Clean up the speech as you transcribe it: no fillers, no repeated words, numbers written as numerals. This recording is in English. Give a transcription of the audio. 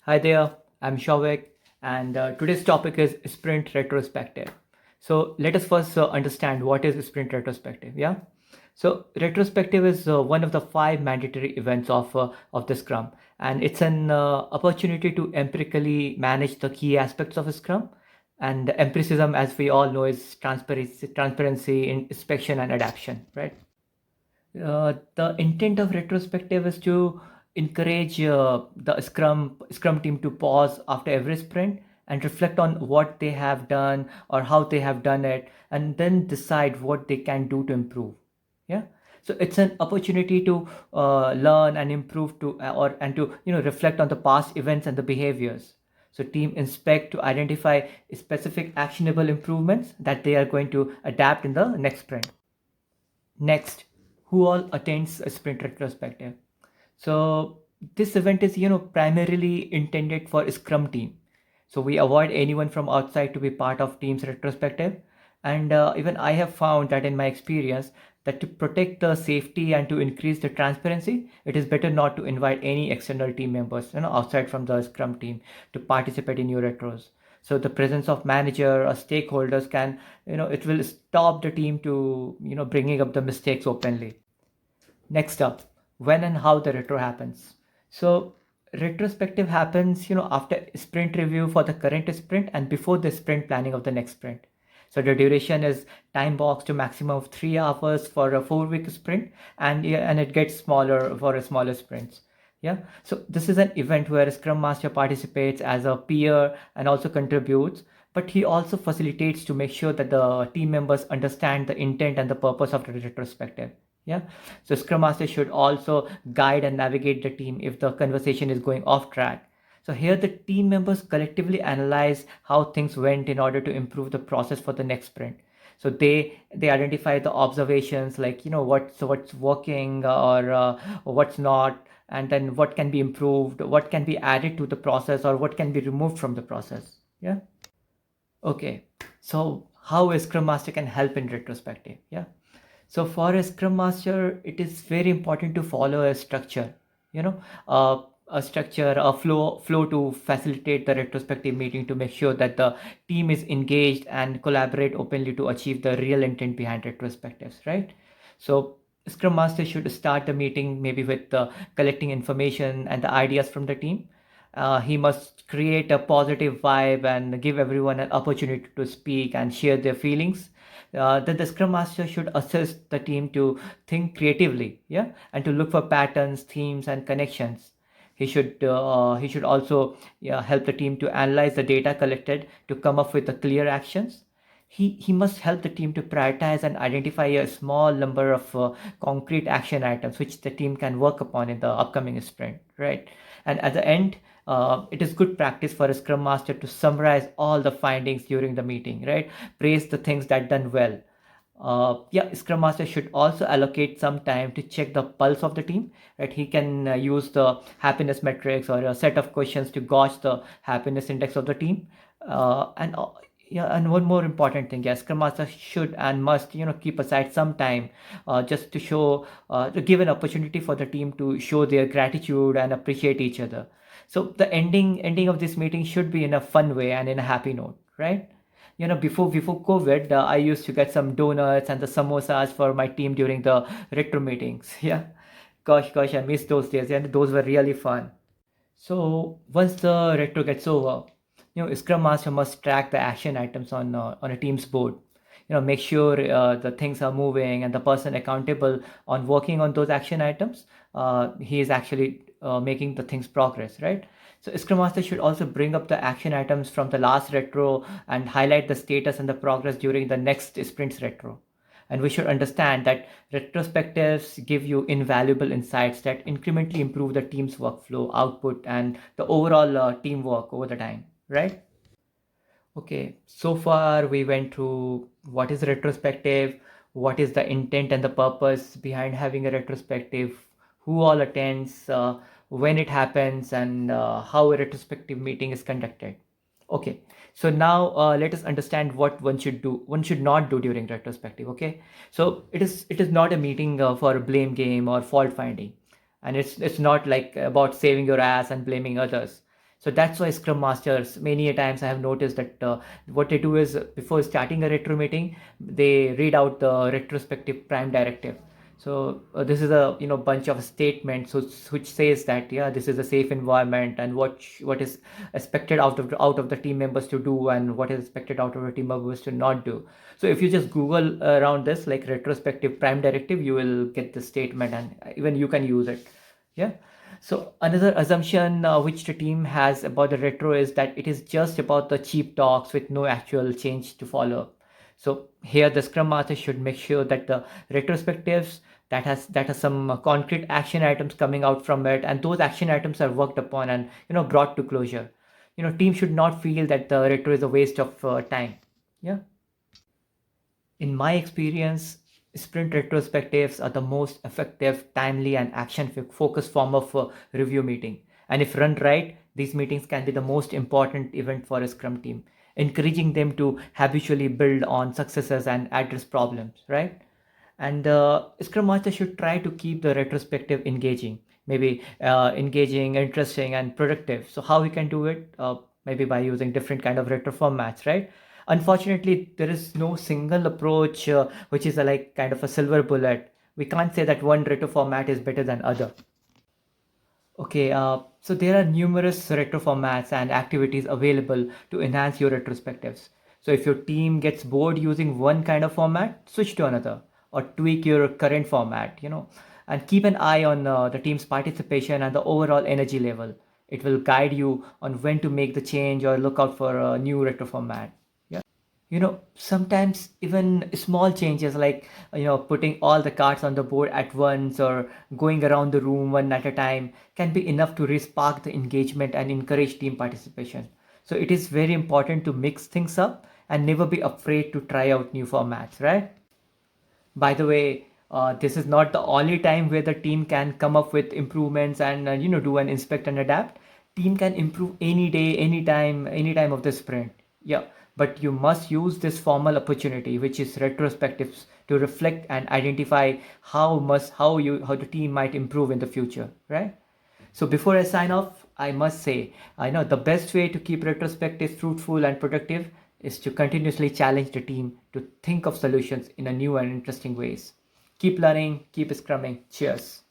Hi there, I'm Shavik, and today's topic is sprint retrospective. So let us first understand what is sprint retrospective. Yeah, so retrospective is one of the five mandatory events of the Scrum, and it's an opportunity to empirically manage the key aspects of a Scrum. And empiricism, as we all know, is transparency, inspection, and adaptation, right? The intent of retrospective is to encourage the Scrum team to pause after every sprint and reflect on what they have done or how they have done it, and then decide what they can do to improve. Yeah. So it's an opportunity to learn and improve to or and to reflect on the past events and the behaviors. So team inspect to identify specific actionable improvements that they are going to adapt in the next sprint. Next, who all attends a sprint retrospective? So this event is primarily intended for Scrum team. So we avoid anyone from outside to be part of team's retrospective. And even I have found that in my experience that to protect the safety and to increase the transparency, it is better not to invite any external team members, outside from the Scrum team to participate in your retros. So the presence of manager or stakeholders can, it will stop the team to, bringing up the mistakes openly. Next up, when and how the retro happens. So retrospective happens, after sprint review for the current sprint and before the sprint planning of the next sprint. So the duration is time box to maximum of 3 hours for a 4 week sprint, and yeah, and it gets smaller for a smaller sprints. Yeah. So this is an event where a Scrum Master participates as a peer and also contributes, but he also facilitates to make sure that the team members understand the intent and the purpose of the retrospective. Yeah. So Scrum Master should also guide and navigate the team if the conversation is going off track. So here the team members collectively analyze how things went in order to improve the process for the next sprint. So they identify the observations like what's working or what's not, and then what can be improved, what can be added to the process, or what can be removed from the process. Yeah. Okay. So how a Scrum Master can help in retrospective? Yeah. So for a Scrum Master, it is very important to follow a structure, you know, a structure, a flow to facilitate the retrospective meeting to make sure that the team is engaged and collaborate openly to achieve the real intent behind retrospectives, right? So Scrum Master should start the meeting maybe with collecting information and the ideas from the team. He must create a positive vibe and give everyone an opportunity to speak and share their feelings. Then the Scrum Master should assist the team to think creatively, yeah, and to look for patterns, themes, and connections. He should also, yeah, help the team to analyze the data collected to come up with the clear actions. He must help the team to prioritize and identify a small number of concrete action items which the team can work upon in the upcoming sprint, right? And at the end, it is good practice for a Scrum Master to summarize all the findings during the meeting, right? Praise the things that done well. Yeah, Scrum Master should also allocate some time to check the pulse of the team, right? He can use the happiness metrics or a set of questions to gauge the happiness index of the team. And Yeah, and one more important thing, yes, Scrum Master should and must, keep aside some time just to show, to give an opportunity for the team to show their gratitude and appreciate each other. So the ending of this meeting should be in a fun way and in a happy note, right? Before COVID, I used to get some donuts and the samosas for my team during the retro meetings. Yeah, gosh, I miss those days, and those were really fun. So once the retro gets over, Scrum Master must track the action items on a team's board. Make sure the things are moving and the person accountable on working on those action items. He is actually making the things progress, right? So Scrum Master should also bring up the action items from the last retro and highlight the status and the progress during the next sprint's retro. And we should understand that retrospectives give you invaluable insights that incrementally improve the team's workflow, output, and the overall teamwork over the time, right? Okay, so far we went through what is retrospective, what is the intent and the purpose behind having a retrospective, who all attends, when it happens, and how a retrospective meeting is conducted. Okay, so now let us understand what one should not do during retrospective. Okay, so it is not a meeting for a blame game or fault finding, and it's not like about saving your ass and blaming others. So that's why Scrum Masters, many a times I have noticed that what they do is before starting a retro meeting, they read out the retrospective prime directive. So this is a bunch of statements which says that yeah, this is a safe environment, and what is expected out of the team members to do, and what is expected out of the team members to not do. So if you just Google around this like retrospective prime directive, you will get the statement, and even you can use it. Yeah. So another assumption which the team has about the retro is that it is just about the cheap talks with no actual change to follow. So here the Scrum Master should make sure that the retrospectives that has some concrete action items coming out from it, and those action items are worked upon and brought to closure. Team should not feel that the retro is a waste of time. Yeah. In my experience, sprint retrospectives are the most effective, timely, and action focused form of review meeting. And if run right, these meetings can be the most important event for a Scrum team, encouraging them to habitually build on successes and address problems, right? And Scrum Master should try to keep the retrospective engaging, maybe engaging, interesting, and productive. So how we can do it? Maybe by using different kind of retro formats, right? Unfortunately, there is no single approach which is like kind of a silver bullet. We can't say that one retro format is better than other. Okay, so there are numerous retro formats and activities available to enhance your retrospectives. So if your team gets bored using one kind of format, switch to another or tweak your current format, and keep an eye on the team's participation and the overall energy level. It will guide you on when to make the change or look out for a new retro format. Yeah. Sometimes even small changes like putting all the cards on the board at once or going around the room one at a time can be enough to re-spark the engagement and encourage team participation. So it is very important to mix things up and never be afraid to try out new formats, right? By the way, this is not the only time where the team can come up with improvements and do an inspect and adapt. Team can improve any day, anytime of the sprint. Yeah, but you must use this formal opportunity, which is retrospectives, to reflect and identify how the team might improve in the future, right? So before I sign off, I must say, I know the best way to keep retrospectives fruitful and productive is to continuously challenge the team to think of solutions in a new and interesting ways. Keep learning, keep scrumming. Cheers.